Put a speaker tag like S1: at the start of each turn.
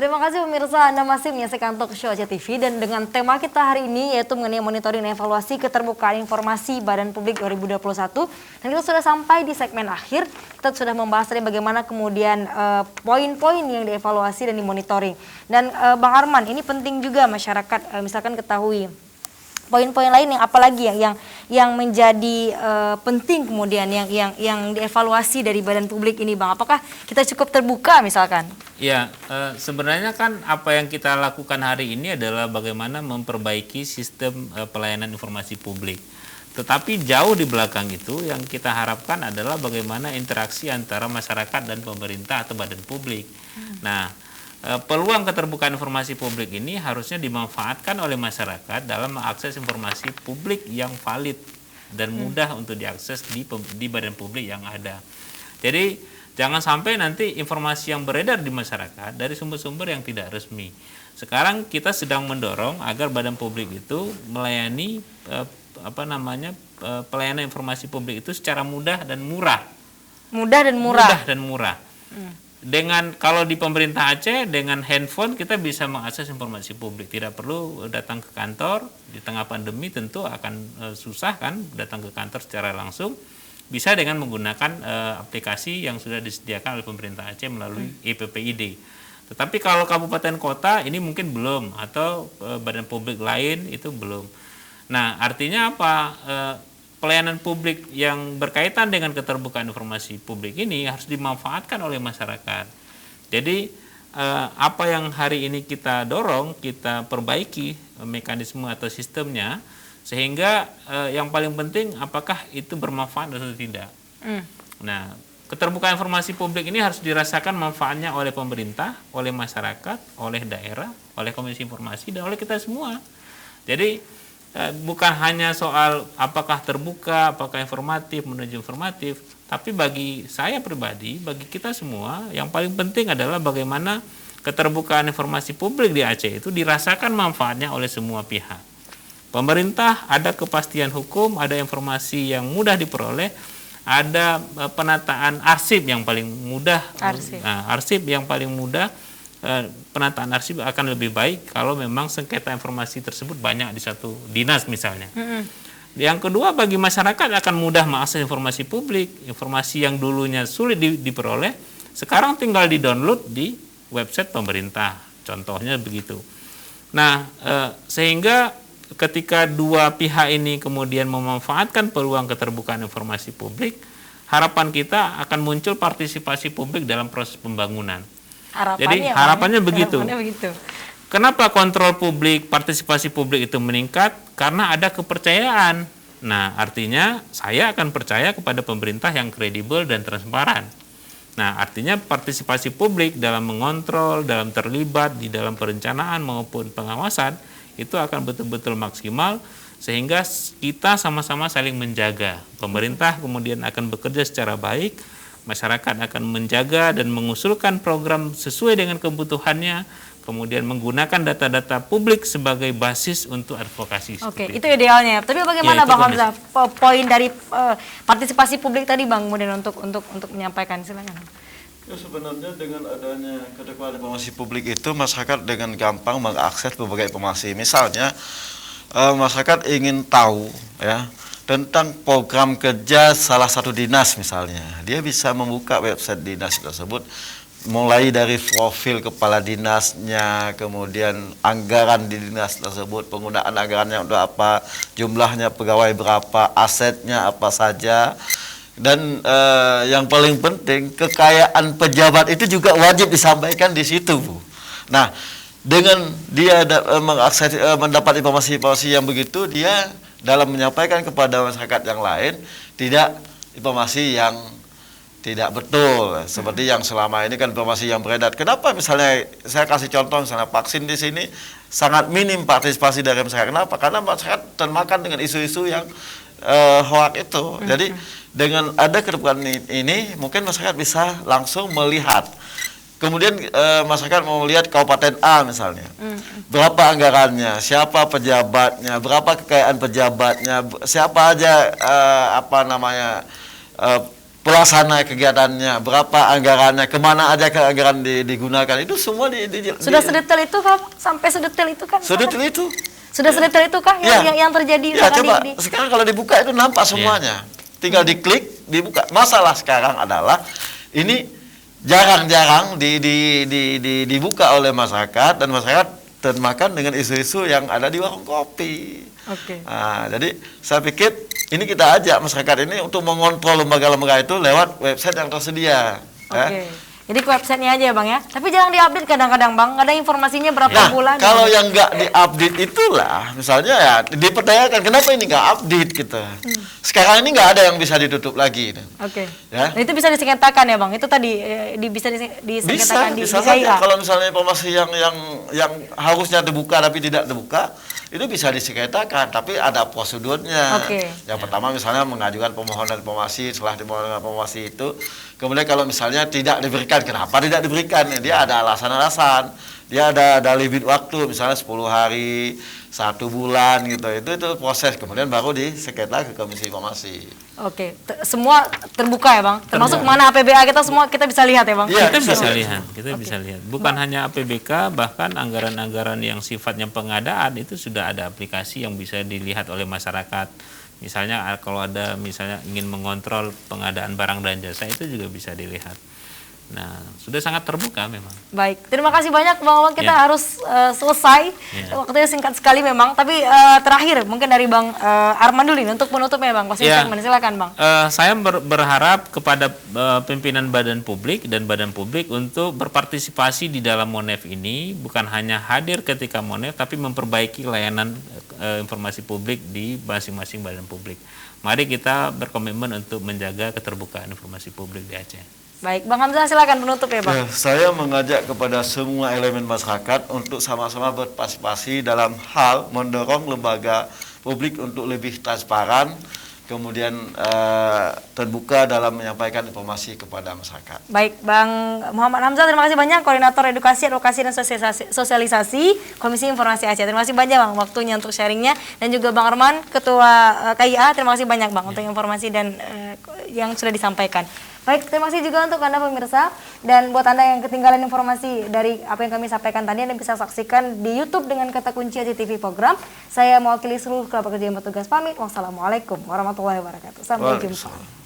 S1: terima kasih pemirsa, Anda masih menyaksikan Talk Show Asia TV dan dengan tema kita hari ini yaitu mengenai monitoring dan evaluasi keterbukaan informasi Badan Publik 2021. Dan kita sudah sampai di segmen akhir, kita sudah membahas tadi bagaimana kemudian poin-poin yang dievaluasi dan dimonitoring. Dan Bang Arman, ini penting juga masyarakat misalkan ketahui poin-poin lain yang apalagi yang menjadi penting kemudian yang dievaluasi dari Badan Publik ini, Bang. Apakah kita cukup terbuka misalkan?
S2: Ya, sebenarnya kan apa yang kita lakukan hari ini adalah bagaimana memperbaiki sistem pelayanan informasi publik. Tetapi jauh di belakang itu yang kita harapkan adalah bagaimana interaksi antara masyarakat dan pemerintah atau badan publik. Nah, peluang keterbukaan informasi publik ini harusnya dimanfaatkan oleh masyarakat dalam mengakses informasi publik yang valid dan mudah untuk diakses di badan publik yang ada. Jadi jangan sampai nanti informasi yang beredar di masyarakat dari sumber-sumber yang tidak resmi. Sekarang kita sedang mendorong agar badan publik itu melayani pelayanan informasi publik itu secara mudah dan murah.
S1: Mudah dan murah.
S2: Mudah dan murah. Dengan kalau di pemerintah Aceh dengan handphone kita bisa mengakses informasi publik, tidak perlu datang ke kantor. Di tengah pandemi tentu akan susah kan datang ke kantor secara langsung. Bisa dengan menggunakan aplikasi yang sudah disediakan oleh pemerintah Aceh melalui EPPID. Tetapi kalau kabupaten kota ini mungkin belum, atau badan publik lain itu belum. Nah, artinya apa? Pelayanan publik yang berkaitan dengan keterbukaan informasi publik ini harus dimanfaatkan oleh masyarakat. Jadi apa yang hari ini kita dorong, kita perbaiki mekanisme atau sistemnya, sehingga yang paling penting apakah itu bermanfaat atau tidak. Nah, keterbukaan informasi publik ini harus dirasakan manfaatnya oleh pemerintah, oleh masyarakat, oleh daerah, oleh Komisi Informasi, dan oleh kita semua. Jadi bukan hanya soal apakah terbuka, apakah informatif, menuju informatif, tapi bagi saya pribadi, bagi kita semua, yang paling penting adalah bagaimana keterbukaan informasi publik di Aceh itu dirasakan manfaatnya oleh semua pihak. Pemerintah ada kepastian hukum, ada informasi yang mudah diperoleh, ada penataan arsip yang paling mudah. Arsip yang paling mudah. Penataan arsip akan lebih baik kalau memang sengketa informasi tersebut banyak di satu dinas misalnya. Yang kedua, bagi masyarakat akan mudah mengakses informasi publik, informasi yang dulunya sulit diperoleh, sekarang tinggal di-download di website pemerintah, contohnya begitu. Nah, sehingga ketika dua pihak ini kemudian memanfaatkan peluang keterbukaan informasi publik, harapan kita akan muncul partisipasi publik dalam proses pembangunan. Jadi harapannya begitu. Kenapa kontrol publik, partisipasi publik itu meningkat? Karena ada kepercayaan. Nah, artinya saya akan percaya kepada pemerintah yang kredibel dan transparan. Nah, artinya partisipasi publik dalam mengontrol, dalam terlibat di dalam perencanaan maupun pengawasan itu akan betul-betul maksimal, sehingga kita sama-sama saling menjaga. Pemerintah kemudian akan bekerja secara baik, masyarakat akan menjaga dan mengusulkan program sesuai dengan kebutuhannya, kemudian menggunakan data-data publik sebagai basis untuk advokasi.
S1: Oke, itu idealnya. Tapi bagaimana Bang Hamzah poin dari partisipasi publik tadi, Bang, kemudian untuk menyampaikan, silakan.
S3: Ya, sebenarnya dengan adanya keterbukaan informasi publik itu masyarakat dengan gampang mengakses berbagai informasi. Misalnya masyarakat ingin tahu ya tentang program kerja salah satu dinas misalnya, dia bisa membuka website dinas tersebut, mulai dari profil kepala dinasnya, kemudian anggaran di dinas tersebut, penggunaan anggarannya untuk apa, jumlahnya pegawai berapa, asetnya apa saja, dan yang paling penting kekayaan pejabat itu juga wajib disampaikan di situ, Bu. Nah, dengan dia mengakses mendapat informasi-informasi yang begitu, dia dalam menyampaikan kepada masyarakat yang lain tidak informasi yang tidak betul seperti yang selama ini kan informasi yang beredar. Kenapa misalnya saya kasih contoh misalnya vaksin di sini sangat minim partisipasi dari masyarakat. Kenapa? Karena masyarakat termakan dengan isu-isu yang hoax itu. Jadi dengan ada keterbukaan ini mungkin masyarakat bisa langsung melihat. Kemudian masyarakat mau melihat kabupaten A misalnya, berapa anggarannya, siapa pejabatnya, berapa kekayaan pejabatnya, siapa aja pelaksana kegiatannya, berapa anggarannya, kemana aja ke anggaran digunakan, itu semua
S1: Sudah sedetail itu kah? Sampai sedetail itu kan?
S3: sedetail itu.
S1: Sudah sedetail itu kah yang terjadi
S3: Ya,
S1: misalkan
S3: coba
S1: di
S3: sekarang kalau dibuka itu nampak semuanya. Tinggal diklik, dibuka. Masalah sekarang adalah ini jarang-jarang dibuka oleh masyarakat, dan masyarakat termakan dengan isu-isu yang ada di warung kopi.
S1: Oke.
S3: Nah, jadi saya pikir ini kita ajak masyarakat ini untuk mengontrol lembaga-lembaga itu lewat website yang tersedia.
S1: Oke. Jadi ke websitenya aja ya Bang ya. Tapi jangan diupdate kadang-kadang Bang. Ada informasinya berapa
S3: Nah,
S1: bulan.
S3: kalau yang nggak diupdate itulah, misalnya ya dipertanyakan kenapa ini nggak update gitu. Sekarang ini nggak ada yang bisa ditutup lagi.
S1: Oke.
S3: Ya.
S1: Nah, itu bisa disengketakan ya Bang. Itu tadi bisa disengketakan di
S3: bisa
S1: KIA.
S3: saja. Kalau misalnya informasi yang harusnya terbuka tapi tidak terbuka, itu bisa disengketakan, tapi ada prosedurnya.
S1: Oke.
S3: Yang pertama misalnya mengajukan permohonan informasi, setelah permohonan informasi itu, kemudian kalau misalnya tidak diberikan, kenapa tidak diberikan? Dia ada alasan-alasan, dia ada limit waktu, misalnya 10 hari, 1 bulan gitu. Itu proses, kemudian baru disengketa ke Komisi Informasi.
S1: Oke, semua terbuka ya Bang. Termasuk mana APBA kita semua kita bisa lihat ya Bang.
S3: Iya,
S2: Kita bisa lihat, bisa lihat. Bukan hanya APBK, bahkan anggaran-anggaran yang sifatnya pengadaan itu sudah ada aplikasi yang bisa dilihat oleh masyarakat. Misalnya kalau ada misalnya ingin mengontrol pengadaan barang dan jasa, itu juga bisa dilihat. Nah, sudah sangat terbuka memang.
S1: Baik, terima kasih banyak Bang. Kita
S2: Ya.
S1: harus selesai. Waktunya singkat sekali memang. Tapi terakhir mungkin dari Bang Arman dulu nih untuk penutupnya Bang. Silakan Bang.
S2: Saya berharap kepada pimpinan badan publik dan badan publik untuk berpartisipasi di dalam Monef ini, bukan hanya hadir ketika Monef, tapi memperbaiki layanan informasi publik di masing-masing badan publik. Mari kita berkomitmen untuk menjaga keterbukaan informasi publik di Aceh.
S1: Baik, Bang Hamzah silakan penutup ya Bang.
S3: Ya, saya mengajak kepada semua elemen masyarakat untuk sama-sama berpartisipasi dalam hal mendorong lembaga publik untuk lebih transparan, kemudian terbuka dalam menyampaikan informasi kepada masyarakat.
S1: Baik, Bang Muhammad Hamzah, terima kasih banyak, Koordinator Edukasi, Advokasi, dan Sosialisasi Komisi Informasi Aceh. Terima kasih banyak Bang waktunya untuk sharingnya, dan juga Bang Arman, Ketua KIA, terima kasih banyak Bang untuk informasi dan yang sudah disampaikan. Baik, terima kasih juga untuk Anda pemirsa, dan buat Anda yang ketinggalan informasi dari apa yang kami sampaikan tadi, Anda bisa saksikan di YouTube dengan kata kunci Aceh TV Program. Saya mewakili seluruh kerabat kerja yang bertugas pamit. Wassalamualaikum warahmatullahi wabarakatuh. Sampai jumpa.